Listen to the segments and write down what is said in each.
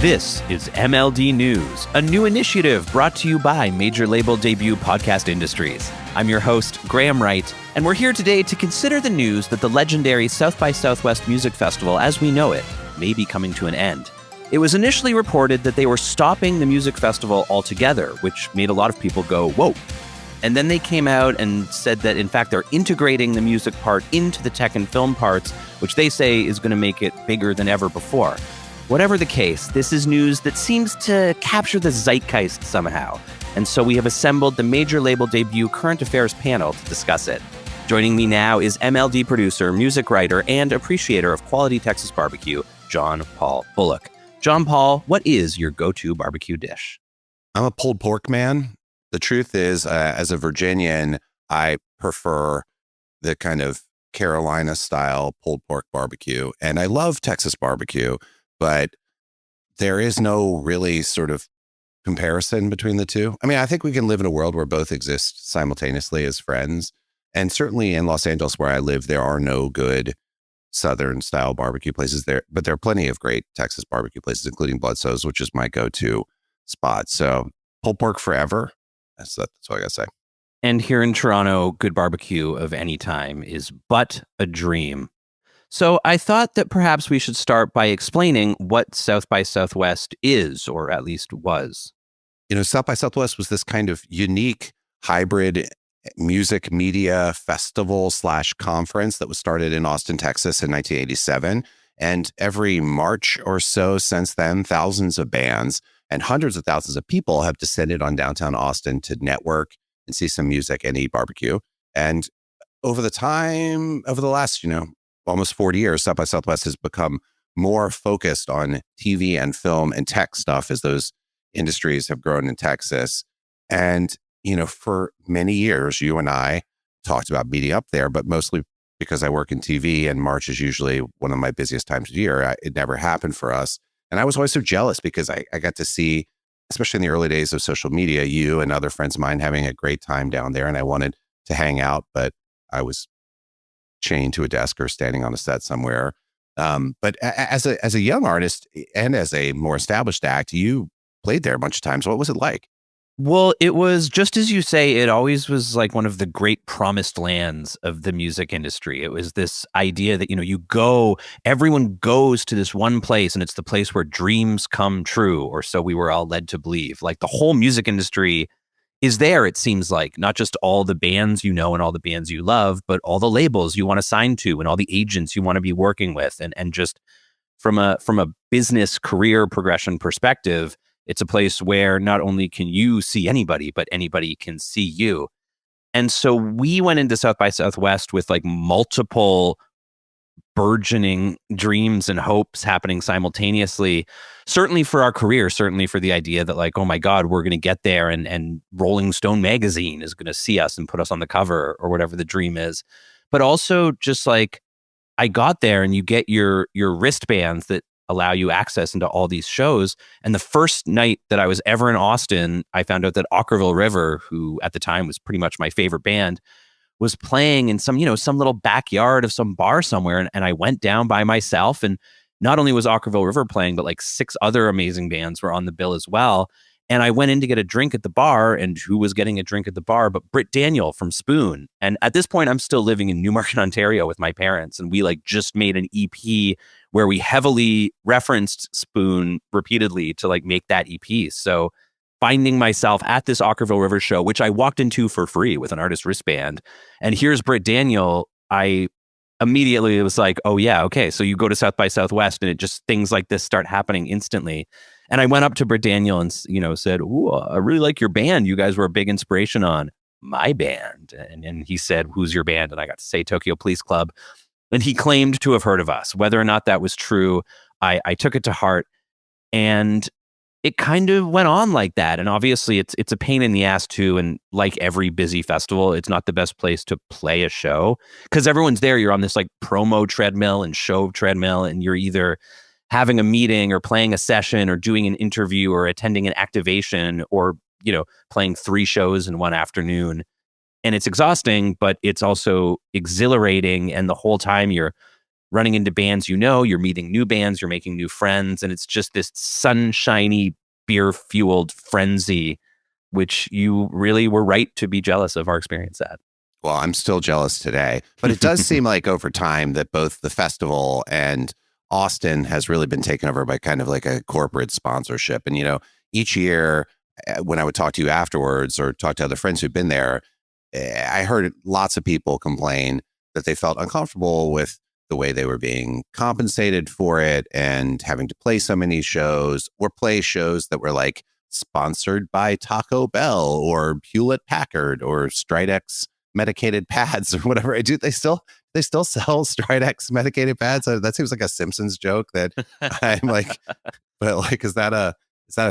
This is MLD News, a new initiative brought to you by Major Label Debut Podcast Industries. I'm your host, Graham Wright, and we're here today to consider the news that the legendary South by Southwest Music Festival, as we know it, may be coming to an end. It was initially reported that they were stopping the music festival altogether, which made a lot of people go, whoa. And then they came out and said that, in fact, they're integrating the music part into the tech and film parts, which they say is going to make it bigger than ever before. Whatever the case, this is news that seems to capture the zeitgeist somehow. And so we have assembled the Major Label Debut Current Affairs panel to discuss it. Joining me now is MLD producer, music writer, and appreciator of quality Texas barbecue, John Paul Bullock. John Paul, what is your go-to barbecue dish? I'm a pulled pork man. The truth is, as a Virginian, I prefer the kind of Carolina-style pulled pork barbecue. And I love Texas barbecue, but there is no really sort of comparison between the two. I mean, I think we can live in a world where both exist simultaneously as friends. And certainly in Los Angeles, where I live, there are no good Southern style barbecue places there, but there are plenty of great Texas barbecue places, including Bloodsoe's, which is my go-to spot. So pulled pork forever. That's what I gotta say. And here in Toronto, good barbecue of any time is but a dream. So I thought that perhaps we should start by explaining what South by Southwest is, or at least was. You know, South by Southwest was this kind of unique hybrid music media festival / conference that was started in Austin, Texas in 1987. And every March or so since then, thousands of bands and hundreds of thousands of people have descended on downtown Austin to network and see some music and eat barbecue. And over the last, almost 40 years, South by Southwest has become more focused on TV and film and tech stuff as those industries have grown in Texas. And, for many years, you and I talked about meeting up there, but mostly because I work in TV and March is usually one of my busiest times of year, it never happened for us. And I was always so jealous because I got to see, especially in the early days of social media, you and other friends of mine having a great time down there. And I wanted to hang out, but I was chained to a desk or standing on a set somewhere. But as a young artist and as a more established act, you played there a bunch of times. What was it like? Well, it was just as you say, it always was like one of the great promised lands of the music industry. It was this idea that, everyone goes to this one place and it's the place where dreams come true, or so we were all led to believe. Like the whole music industry is there, it seems like, not just all the bands you know and all the bands you love, but all the labels you want to sign to and all the agents you want to be working with. And just from a business career progression perspective, it's a place where not only can you see anybody, but anybody can see you. And so we went into South by Southwest with like multiple burgeoning dreams and hopes happening simultaneously, certainly for our career, certainly for the idea that like, oh my God, we're going to get there and Rolling Stone magazine is going to see us and put us on the cover or whatever the dream is. But also just like I got there and you get your wristbands that allow you access into all these shows. And the first night that I was ever in Austin, I found out that Ockerville River, who at the time was pretty much my favorite band, was playing in some little backyard of some bar somewhere. And I went down by myself, and not only was Ockerville River playing, but like 6 other amazing bands were on the bill as well. And I went in to get a drink at the bar, and who was getting a drink at the bar but Britt Daniel from Spoon. And at this point, I'm still living in Newmarket, Ontario with my parents. And we like just made an EP where we heavily referenced Spoon repeatedly to like make that EP. So finding myself at this Ockerville River show, which I walked into for free with an artist wristband, and here's Britt Daniel, I immediately was like, oh yeah, okay. So you go to South by Southwest and it just, things like this start happening instantly. And I went up to Britt Daniel and, said, ooh, I really like your band. You guys were a big inspiration on my band. And he said, who's your band? And I got to say Tokyo Police Club. And he claimed to have heard of us. Whether or not that was true, I took it to heart. And it kind of went on like that. And obviously it's a pain in the ass too. And like every busy festival, it's not the best place to play a show because everyone's there. You're on this like promo treadmill and show treadmill, and you're either having a meeting or playing a session or doing an interview or attending an activation or, playing 3 shows in one afternoon. And it's exhausting, but it's also exhilarating. And the whole time you're running into bands, you're meeting new bands, you're making new friends, and it's just this sunshiny, beer-fueled frenzy, which you really were right to be jealous of our experience at. Well, I'm still jealous today, but it does seem like over time that both the festival and Austin has really been taken over by kind of like a corporate sponsorship. And, each year when I would talk to you afterwards or talk to other friends who've been there, I heard lots of people complain that they felt uncomfortable with the way they were being compensated for it and having to play so many shows or play shows that were like sponsored by Taco Bell or Hewlett Packard or Stridex medicated pads or whatever. They still sell Stridex medicated pads. That seems like a Simpsons joke that I'm like, but like, is that a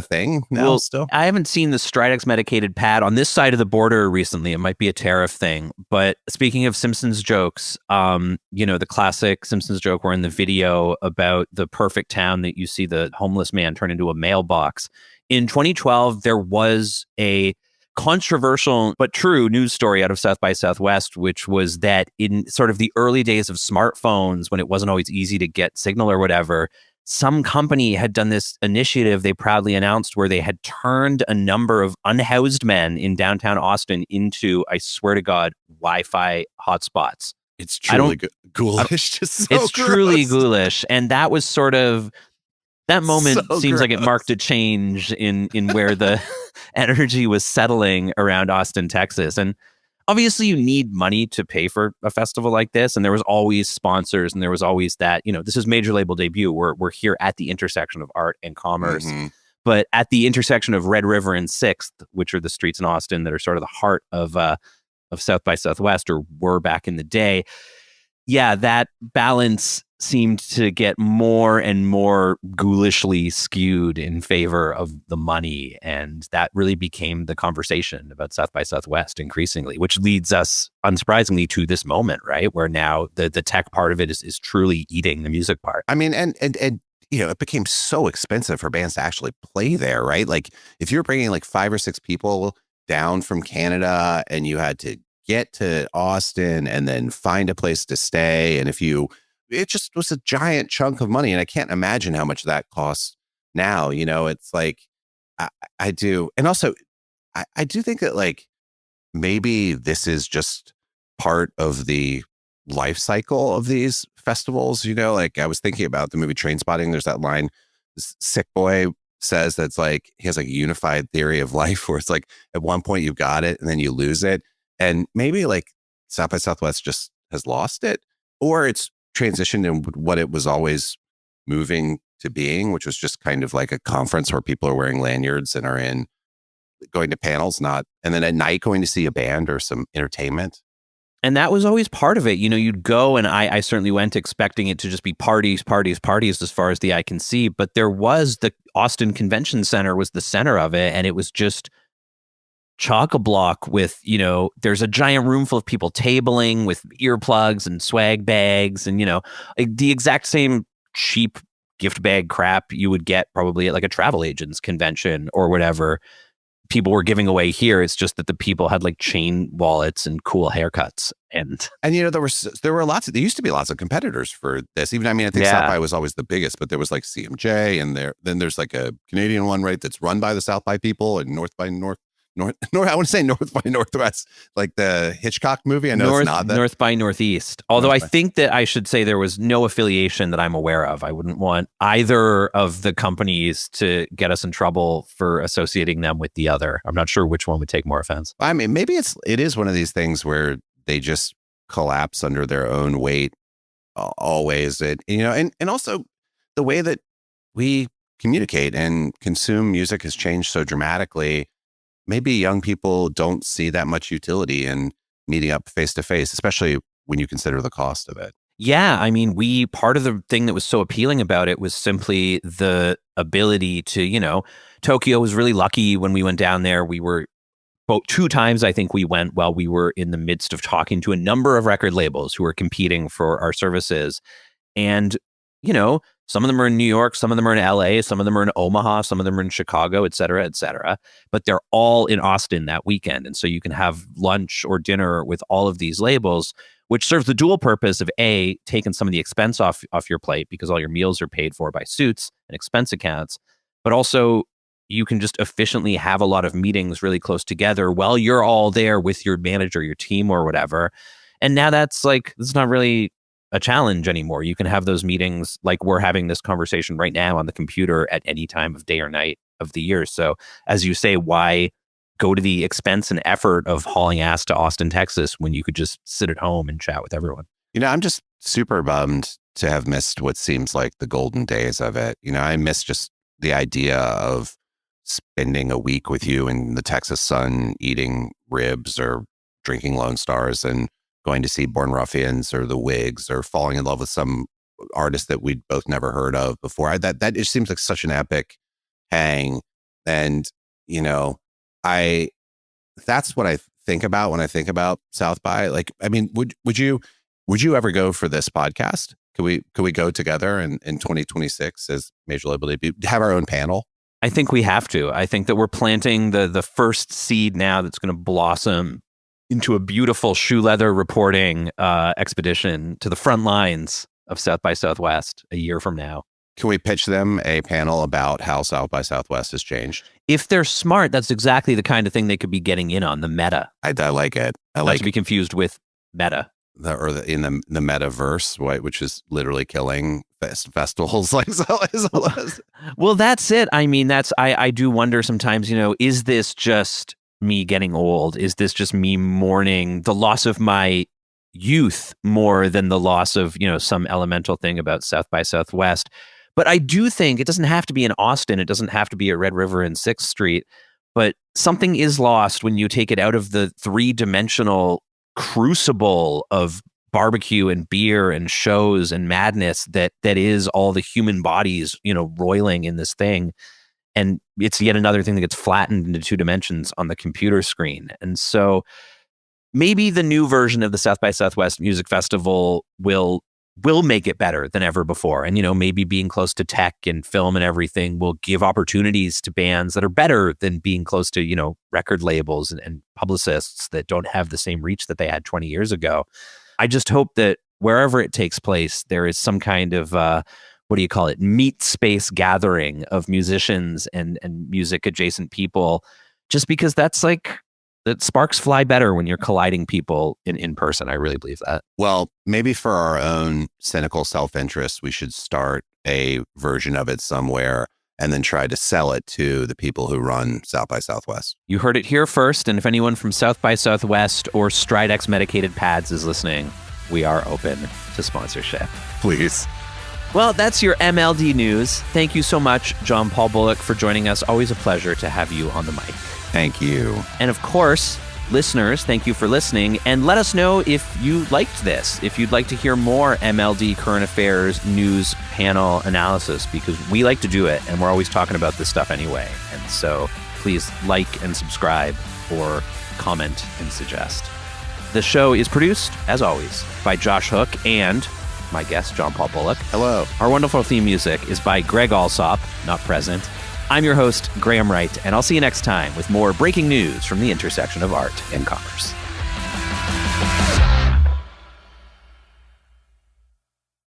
thing now? Well, still, I haven't seen the Stridex medicated pad on this side of the border recently. It might be a tariff thing. But speaking of Simpsons jokes, the classic Simpsons joke where in the video about the perfect town that you see the homeless man turn into a mailbox. In 2012, there was a controversial but true news story out of South by Southwest, which was that in sort of the early days of smartphones, when it wasn't always easy to get signal or whatever, some company had done this initiative they proudly announced where they had turned a number of unhoused men in downtown Austin into, I swear to God, Wi-Fi hotspots. It's truly ghoulish. It's truly ghoulish. And that was sort of, that moment seems like it marked a change in where the energy was settling around Austin, Texas. And obviously you need money to pay for a festival like this. And there was always sponsors and there was always that, this is major label debut. We're here at the intersection of art and commerce, but at the intersection of Red River and 6th, which are the streets in Austin that are sort of the heart of South by Southwest, or were back in the day. Yeah, that balance seemed to get more and more ghoulishly skewed in favor of the money. And that really became the conversation about South by Southwest increasingly, which leads us, unsurprisingly, to this moment, right? Where now the tech part of it is truly eating the music part. I mean, and it became so expensive for bands to actually play there, right? Like if you're bringing like 5 or 6 people down from Canada and you had to get to Austin and then find a place to stay. And it just was a giant chunk of money. And I can't imagine how much that costs now. It's like, I do. And also I do think that like, maybe this is just part of the life cycle of these festivals. Like I was thinking about the movie Trainspotting. There's that line, this sick boy says that's like, he has like a unified theory of life where it's like, at one point you got it and then you lose it. And maybe like South by Southwest just has lost it, or it's transitioned in what it was always moving to being, which was just kind of like a conference where people are wearing lanyards and are going to panels, and then at night going to see a band or some entertainment. And that was always part of it. You'd go, and I certainly went expecting it to just be parties as far as the eye can see. But there was the Austin Convention Center was the center of it. And it was just chock-a-block with, there's a giant room full of people tabling with earplugs and swag bags and, the exact same cheap gift bag crap you would get probably at like a travel agent's convention or whatever people were giving away here. It's just that the people had like chain wallets and cool haircuts. And there used to be lots of competitors for this. Even, I think South by was always the biggest, but there was like CMJ and then there's like a Canadian one, right? That's run by the South by people and North by North, I want to say North by Northwest, like the Hitchcock movie. I know it's not that. North by Northeast. Although I think that I should say there was no affiliation that I'm aware of. I wouldn't want either of the companies to get us in trouble for associating them with the other. I'm not sure which one would take more offense. I mean, maybe it is one of these things where they just collapse under their own weight always. And also the way that we communicate and consume music has changed so dramatically. Maybe young people don't see that much utility in meeting up face to face, especially when you consider the cost of it. Yeah, part of the thing that was so appealing about it was simply the ability to, Tokyo was really lucky when we went down there. We were 2 times, I think we went while we were in the midst of talking to a number of record labels who were competing for our services. And, some of them are in New York, some of them are in LA, some of them are in Omaha, some of them are in Chicago, et cetera, but they're all in Austin that weekend. And so you can have lunch or dinner with all of these labels, which serves the dual purpose of A, taking some of the expense off your plate because all your meals are paid for by suits and expense accounts, but also you can just efficiently have a lot of meetings really close together while you're all there with your manager, your team or whatever. And now that's not really a challenge anymore. You can have those meetings like we're having this conversation right now on the computer at any time of day or night of the year. So as you say, why go to the expense and effort of hauling ass to Austin, Texas, when you could just sit at home and chat with everyone? I'm just super bummed to have missed what seems like the golden days of it. I miss just the idea of spending a week with you in the Texas sun, eating ribs or drinking Lone Stars and going to see Born Ruffians or the Wigs or falling in love with some artist that we'd both never heard of before. That it seems like such an epic hang. And, that's what I think about when I think about South by. Like, I mean, would you ever go for this podcast? Could we go together in 2026 as Major Label Debut, have our own panel? I think we have to. I think that we're planting the first seed now that's going to blossom into a beautiful shoe leather reporting expedition to the front lines of South by Southwest a year from now. Can we pitch them a panel about how South by Southwest has changed? If they're smart, that's exactly the kind of thing they could be getting in on, the meta. I like it. Not to be confused with meta. In the metaverse, right, which is literally killing festivals. Well, that's it. I mean, I do wonder sometimes, is this just me getting old? Is this just me mourning the loss of my youth more than the loss of, some elemental thing about South by Southwest? But I do think it doesn't have to be in Austin. It doesn't have to be at Red River and 6th Street. But something is lost when you take it out of the three-dimensional crucible of barbecue and beer and shows and madness that is all the human bodies, roiling in this thing. And it's yet another thing that gets flattened into 2 dimensions on the computer screen. And so maybe the new version of the South by Southwest Music Festival will make it better than ever before. And, maybe being close to tech and film and everything will give opportunities to bands that are better than being close to, record labels and publicists that don't have the same reach that they had 20 years ago. I just hope that wherever it takes place, there is some kind of, meet space gathering of musicians and music adjacent people, just because that's that sparks fly better when you're colliding people in person. I really believe that. Well, maybe for our own cynical self-interest, we should start a version of it somewhere and then try to sell it to the people who run South by Southwest. You heard it here first. And if anyone from South by Southwest or Stridex medicated pads is listening, we are open to sponsorship. Please. Well, that's your MLD news. Thank you so much, John Paul Bullock, for joining us. Always a pleasure to have you on the mic. Thank you. And of course, listeners, thank you for listening. And let us know if you liked this, if you'd like to hear more MLD current affairs news panel analysis, because we like to do it and we're always talking about this stuff anyway. And so please like and subscribe or comment and suggest. The show is produced, as always, by Josh Hook and my guest, John Paul Bullock. Hello. Our wonderful theme music is by Greg Alsop, not present. I'm your host, Graham Wright, and I'll see you next time with more breaking news from the intersection of art and commerce.